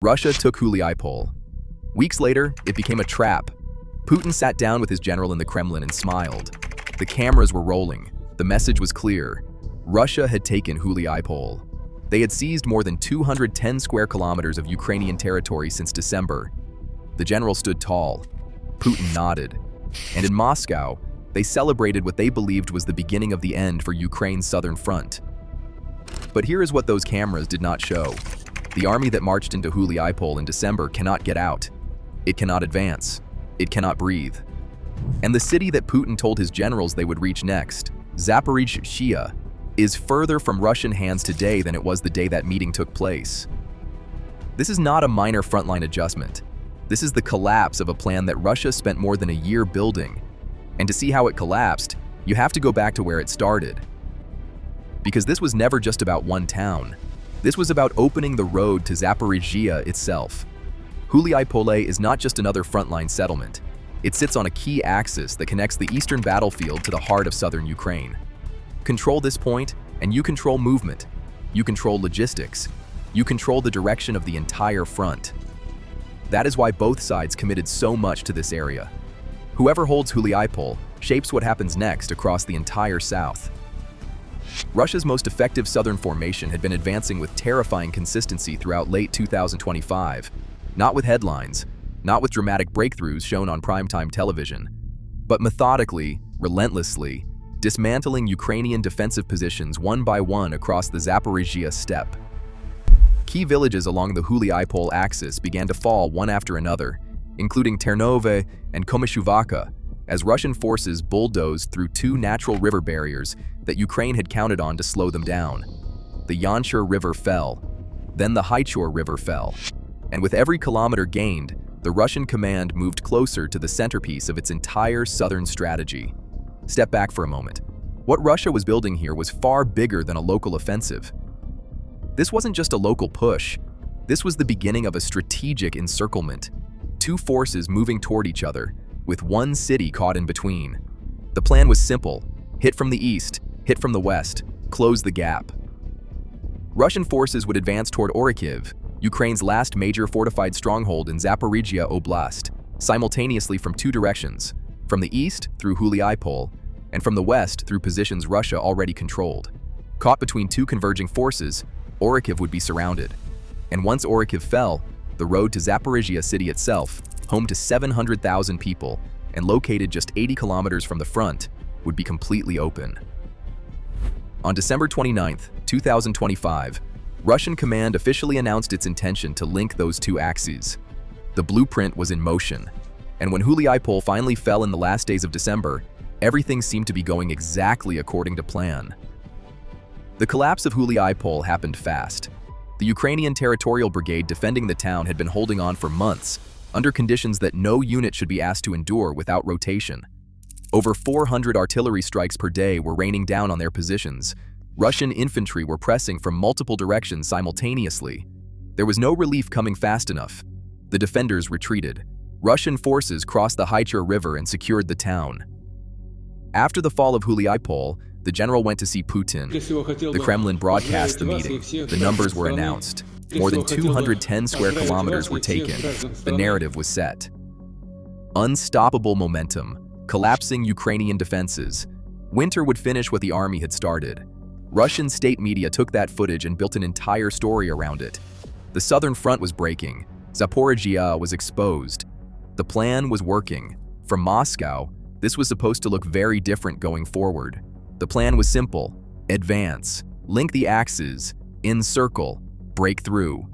Russia took Huliaipole. Weeks later, it became a trap. Putin sat down with his general in the Kremlin and smiled. The cameras were rolling. The message was clear. Russia had taken Huliaipole. They had seized more than 210 square kilometers of Ukrainian territory since December. The general stood tall. Putin nodded. And in Moscow, they celebrated what they believed was the beginning of the end for Ukraine's southern front. But here is what those cameras did not show. The army that marched into Huliaipole in December cannot get out. It cannot advance. It cannot breathe. And the city that Putin told his generals they would reach next, Zaporizhzhia, is further from Russian hands today than it was the day that meeting took place. This is not a minor frontline adjustment. This is the collapse of a plan that Russia spent more than a year building. And to see how it collapsed, you have to go back to where it started. Because this was never just about one town. This was about opening the road to Zaporizhzhia itself. Huliaipole is not just another frontline settlement. It sits on a key axis that connects the eastern battlefield to the heart of southern Ukraine. Control this point, and you control movement. You control logistics. You control the direction of the entire front. That is why both sides committed so much to this area. Whoever holds Huliaipole shapes what happens next across the entire south. Russia's most effective southern formation had been advancing with terrifying consistency throughout late 2025, not with headlines, not with dramatic breakthroughs shown on primetime television, but methodically, relentlessly, dismantling Ukrainian defensive positions one by one across the Zaporizhzhia steppe. Key villages along the Huliaipole axis began to fall one after another, including Ternove and Komishuvaka, as Russian forces bulldozed through two natural river barriers that Ukraine had counted on to slow them down. The Yanchur River fell, then the Huliaipole River fell, and with every kilometer gained, the Russian command moved closer to the centerpiece of its entire southern strategy. Step back for a moment. What Russia was building here was far bigger than a local offensive. This wasn't just a local push. This was the beginning of a strategic encirclement. Two forces moving toward each other, with one city caught in between. The plan was simple. Hit from the east, hit from the west, close the gap. Russian forces would advance toward Orikhiv, Ukraine's last major fortified stronghold in Zaporizhzhia Oblast, simultaneously from two directions, from the east through Huliaipole, and from the west through positions Russia already controlled. Caught between two converging forces, Orikhiv would be surrounded. And once Orikhiv fell, the road to Zaporizhzhia city itself, home to 700,000 people and located just 80 kilometers from the front, would be completely open. On December 29, 2025, Russian command officially announced its intention to link those two axes. The blueprint was in motion, and when Huliaipole finally fell in the last days of December, everything seemed to be going exactly according to plan. The collapse of Huliaipole happened fast. The Ukrainian Territorial Brigade defending the town had been holding on for months, under conditions that no unit should be asked to endure without rotation. Over 400 artillery strikes per day were raining down on their positions. Russian infantry were pressing from multiple directions simultaneously. There was no relief coming fast enough. The defenders retreated. Russian forces crossed the Huliaipole River and secured the town. After the fall of Huliaipole, the general went to see Putin. The Kremlin broadcast the meeting. The numbers were announced. More than 210 square kilometers were taken. The narrative was set. Unstoppable momentum, collapsing Ukrainian defenses. Winter would finish what the army had started. Russian state media took that footage and built an entire story around it. The southern front was breaking. Zaporizhzhia was exposed. The plan was working. From Moscow, this was supposed to look very different going forward. The plan was simple: advance, link the axes, encircle, break through.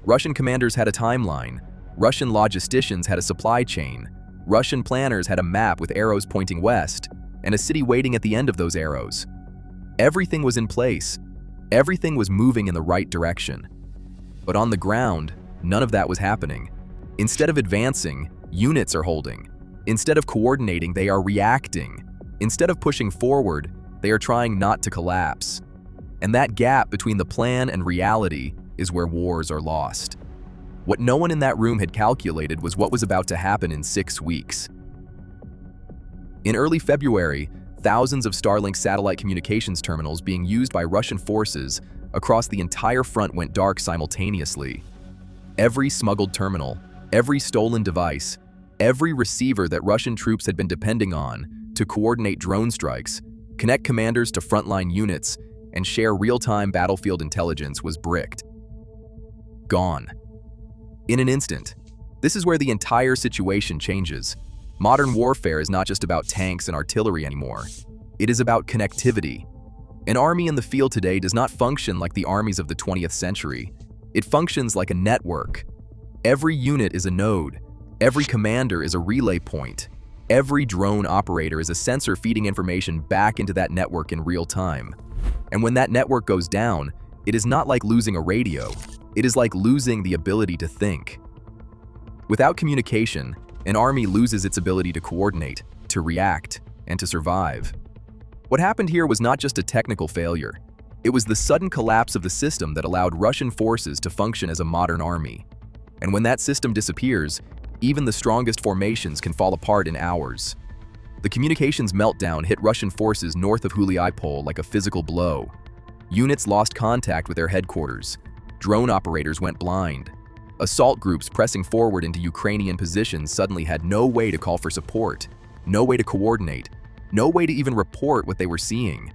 Russian commanders had a timeline. Russian logisticians had a supply chain. Russian planners had a map with arrows pointing west, and a city waiting at the end of those arrows. Everything was in place. Everything was moving in the right direction. But on the ground, none of that was happening. Instead of advancing, units are holding. Instead of coordinating, they are reacting. Instead of pushing forward, they are trying not to collapse. And that gap between the plan and reality is where wars are lost. What no one in that room had calculated was what was about to happen in 6 weeks. In early February, thousands of Starlink satellite communications terminals being used by Russian forces across the entire front went dark simultaneously. Every smuggled terminal, every stolen device, every receiver that Russian troops had been depending on to coordinate drone strikes, connect commanders to frontline units, and share real-time battlefield intelligence was bricked. Gone. In an instant. This is where the entire situation changes. Modern warfare is not just about tanks and artillery anymore. It is about connectivity. An army in the field today does not function like the armies of the 20th century. It functions like a network. Every unit is a node. Every commander is a relay point. Every drone operator is a sensor feeding information back into that network in real time. And when that network goes down, it is not like losing a radio. It is like losing the ability to think. Without communication, an army loses its ability to coordinate, to react, and to survive. What happened here was not just a technical failure. It was the sudden collapse of the system that allowed Russian forces to function as a modern army. And when that system disappears, even the strongest formations can fall apart in hours. The communications meltdown hit Russian forces north of Huliaipole like a physical blow. Units lost contact with their headquarters. Drone operators went blind. Assault groups pressing forward into Ukrainian positions suddenly had no way to call for support, no way to coordinate, no way to even report what they were seeing.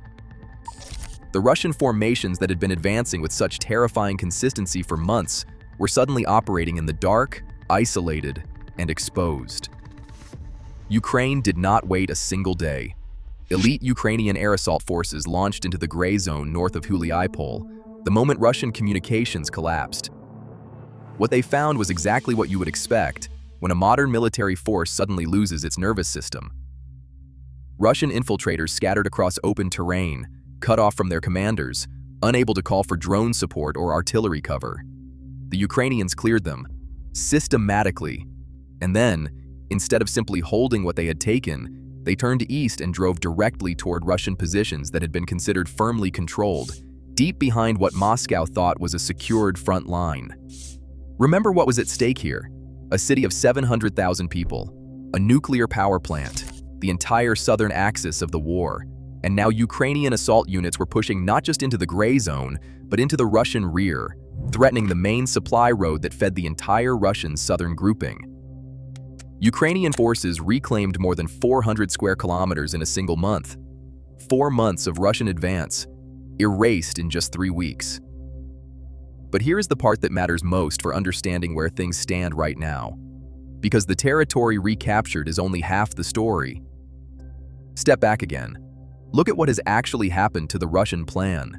The Russian formations that had been advancing with such terrifying consistency for months were suddenly operating in the dark, isolated, and exposed. Ukraine did not wait a single day. Elite Ukrainian air assault forces launched into the gray zone north of Huliaipole the moment Russian communications collapsed. What they found was exactly what you would expect when a modern military force suddenly loses its nervous system. Russian infiltrators scattered across open terrain, cut off from their commanders, unable to call for drone support or artillery cover. The Ukrainians cleared them, systematically, and then, instead of simply holding what they had taken, they turned east and drove directly toward Russian positions that had been considered firmly controlled, deep behind what Moscow thought was a secured front line. Remember what was at stake here: a city of 700,000 people, a nuclear power plant, the entire southern axis of the war, and now Ukrainian assault units were pushing not just into the gray zone, but into the Russian rear, threatening the main supply road that fed the entire Russian southern grouping. Ukrainian forces reclaimed more than 400 square kilometers in a single month. 4 months of Russian advance, erased in just 3 weeks. But here is the part that matters most for understanding where things stand right now. Because the territory recaptured is only half the story. Step back again. Look at what has actually happened to the Russian plan.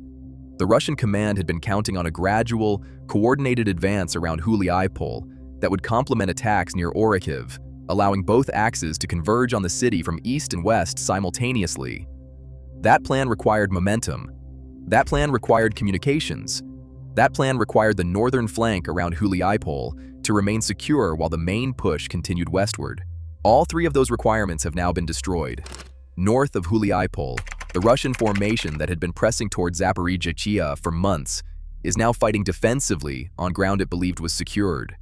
The Russian command had been counting on a gradual, coordinated advance around Huliaipole that would complement attacks near Orikhiv, allowing both axes to converge on the city from east and west simultaneously. That plan required momentum. That plan required communications. That plan required the northern flank around Huliaipole to remain secure while the main push continued westward. All 3 of those requirements have now been destroyed. North of Huliaipole, the Russian formation that had been pressing towards Zaporizhzhia for months is now fighting defensively on ground it believed was secured.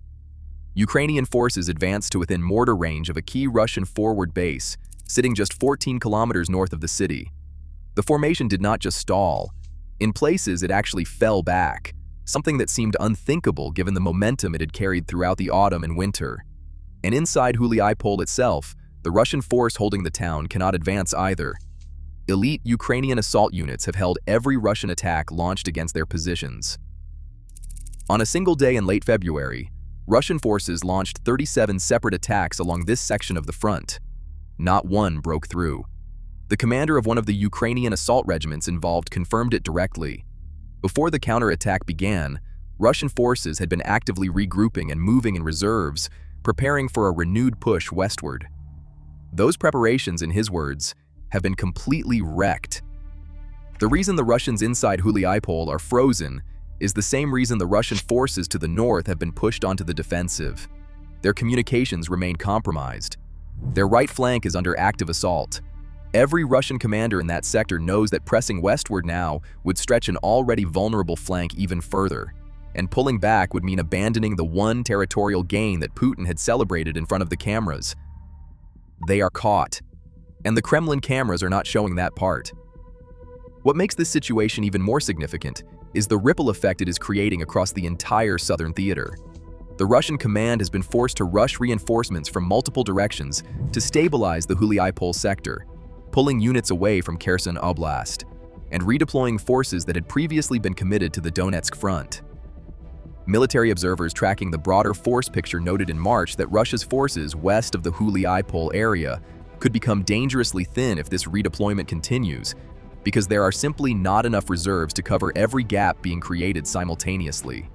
Ukrainian forces advanced to within mortar range of a key Russian forward base, sitting just 14 kilometers north of the city. The formation did not just stall. In places, it actually fell back, something that seemed unthinkable given the momentum it had carried throughout the autumn and winter. And inside Huliaipole itself, the Russian force holding the town cannot advance either. Elite Ukrainian assault units have held every Russian attack launched against their positions. On a single day in late February, Russian forces launched 37 separate attacks along this section of the front. Not one broke through. The commander of one of the Ukrainian assault regiments involved confirmed it directly. Before the counterattack began, Russian forces had been actively regrouping and moving in reserves, preparing for a renewed push westward. Those preparations, in his words, have been completely wrecked. The reason the Russians inside Huliaipole are frozen is the same reason the Russian forces to the north have been pushed onto the defensive. Their communications remain compromised. Their right flank is under active assault. Every Russian commander in that sector knows that pressing westward now would stretch an already vulnerable flank even further, and pulling back would mean abandoning the one territorial gain that Putin had celebrated in front of the cameras. They are caught, and the Kremlin cameras are not showing that part. What makes this situation even more significant is the ripple effect it is creating across the entire southern theater. The Russian command has been forced to rush reinforcements from multiple directions to stabilize the Huliaipole sector, pulling units away from Kherson Oblast, and redeploying forces that had previously been committed to the Donetsk front. Military observers tracking the broader force picture noted in March that Russia's forces west of the Huliaipole area could become dangerously thin if this redeployment continues, because there are simply not enough reserves to cover every gap being created simultaneously.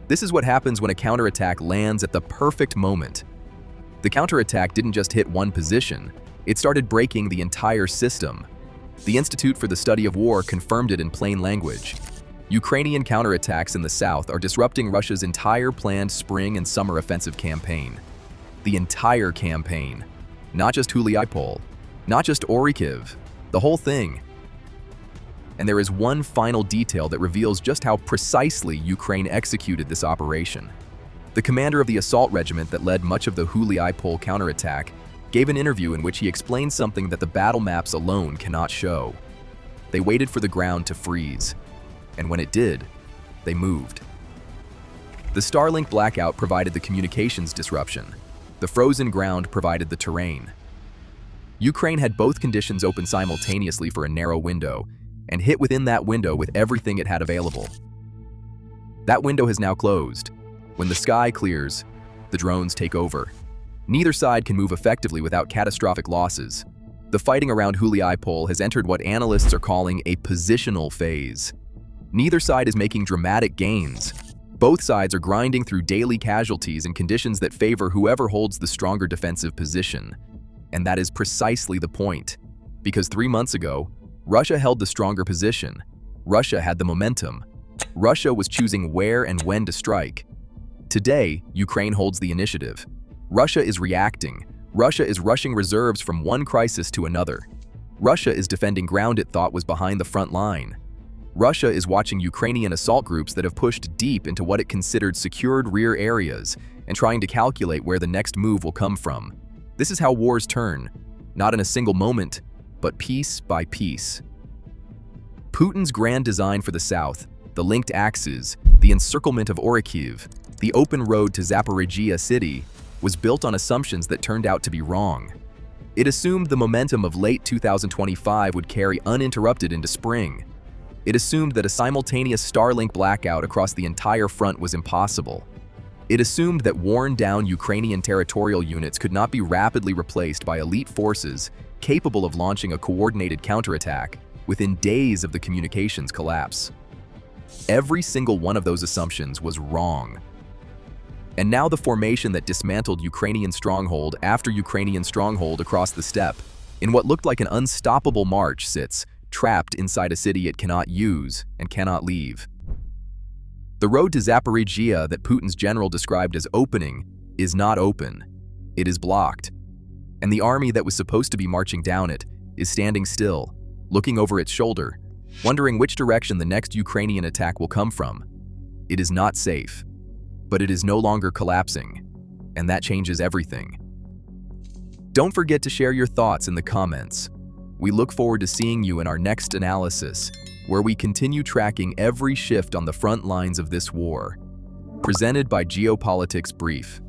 This is what happens when a counterattack lands at the perfect moment. The counterattack didn't just hit one position, it started breaking the entire system. The Institute for the Study of War confirmed it in plain language. Ukrainian counterattacks in the south are disrupting Russia's entire planned spring and summer offensive campaign. The entire campaign. Not just Huliaipole, not just Orikhiv, the whole thing. And there is one final detail that reveals just how precisely Ukraine executed this operation. The commander of the assault regiment that led much of the Huliaipole counterattack gave an interview in which he explained something that the battle maps alone cannot show. They waited for the ground to freeze, and when it did, they moved. The Starlink blackout provided the communications disruption. The frozen ground provided the terrain. Ukraine had both conditions open simultaneously for a narrow window, and hit within that window with everything it had available. That window has now closed. When the sky clears, the drones take over. Neither side can move effectively without catastrophic losses. The fighting around Huliaipole has entered what analysts are calling a positional phase. Neither side is making dramatic gains. Both sides are grinding through daily casualties in conditions that favor whoever holds the stronger defensive position. And that is precisely the point. Because 3 months ago, Russia held the stronger position. Russia had the momentum. Russia was choosing where and when to strike. Today, Ukraine holds the initiative. Russia is reacting. Russia is rushing reserves from one crisis to another. Russia is defending ground it thought was behind the front line. Russia is watching Ukrainian assault groups that have pushed deep into what it considered secured rear areas and trying to calculate where the next move will come from. This is how wars turn, not in a single moment, but piece by piece. Putin's grand design for the south, the linked axes, the encirclement of Orikhiv, the open road to Zaporizhzhia city, was built on assumptions that turned out to be wrong. It assumed the momentum of late 2025 would carry uninterrupted into spring. It assumed that a simultaneous Starlink blackout across the entire front was impossible. It assumed that worn-down Ukrainian territorial units could not be rapidly replaced by elite forces capable of launching a coordinated counterattack within days of the communications collapse. Every single one of those assumptions was wrong. And now the formation that dismantled Ukrainian stronghold after Ukrainian stronghold across the steppe, in what looked like an unstoppable march, sits trapped inside a city it cannot use and cannot leave. The road to Zaporizhzhia that Putin's general described as opening is not open. It is blocked. And the army that was supposed to be marching down it is standing still, looking over its shoulder, wondering which direction the next Ukrainian attack will come from. It is not safe, but it is no longer collapsing, and that changes everything. Don't forget to share your thoughts in the comments. We look forward to seeing you in our next analysis, where we continue tracking every shift on the front lines of this war. Presented by Geopolitics Brief.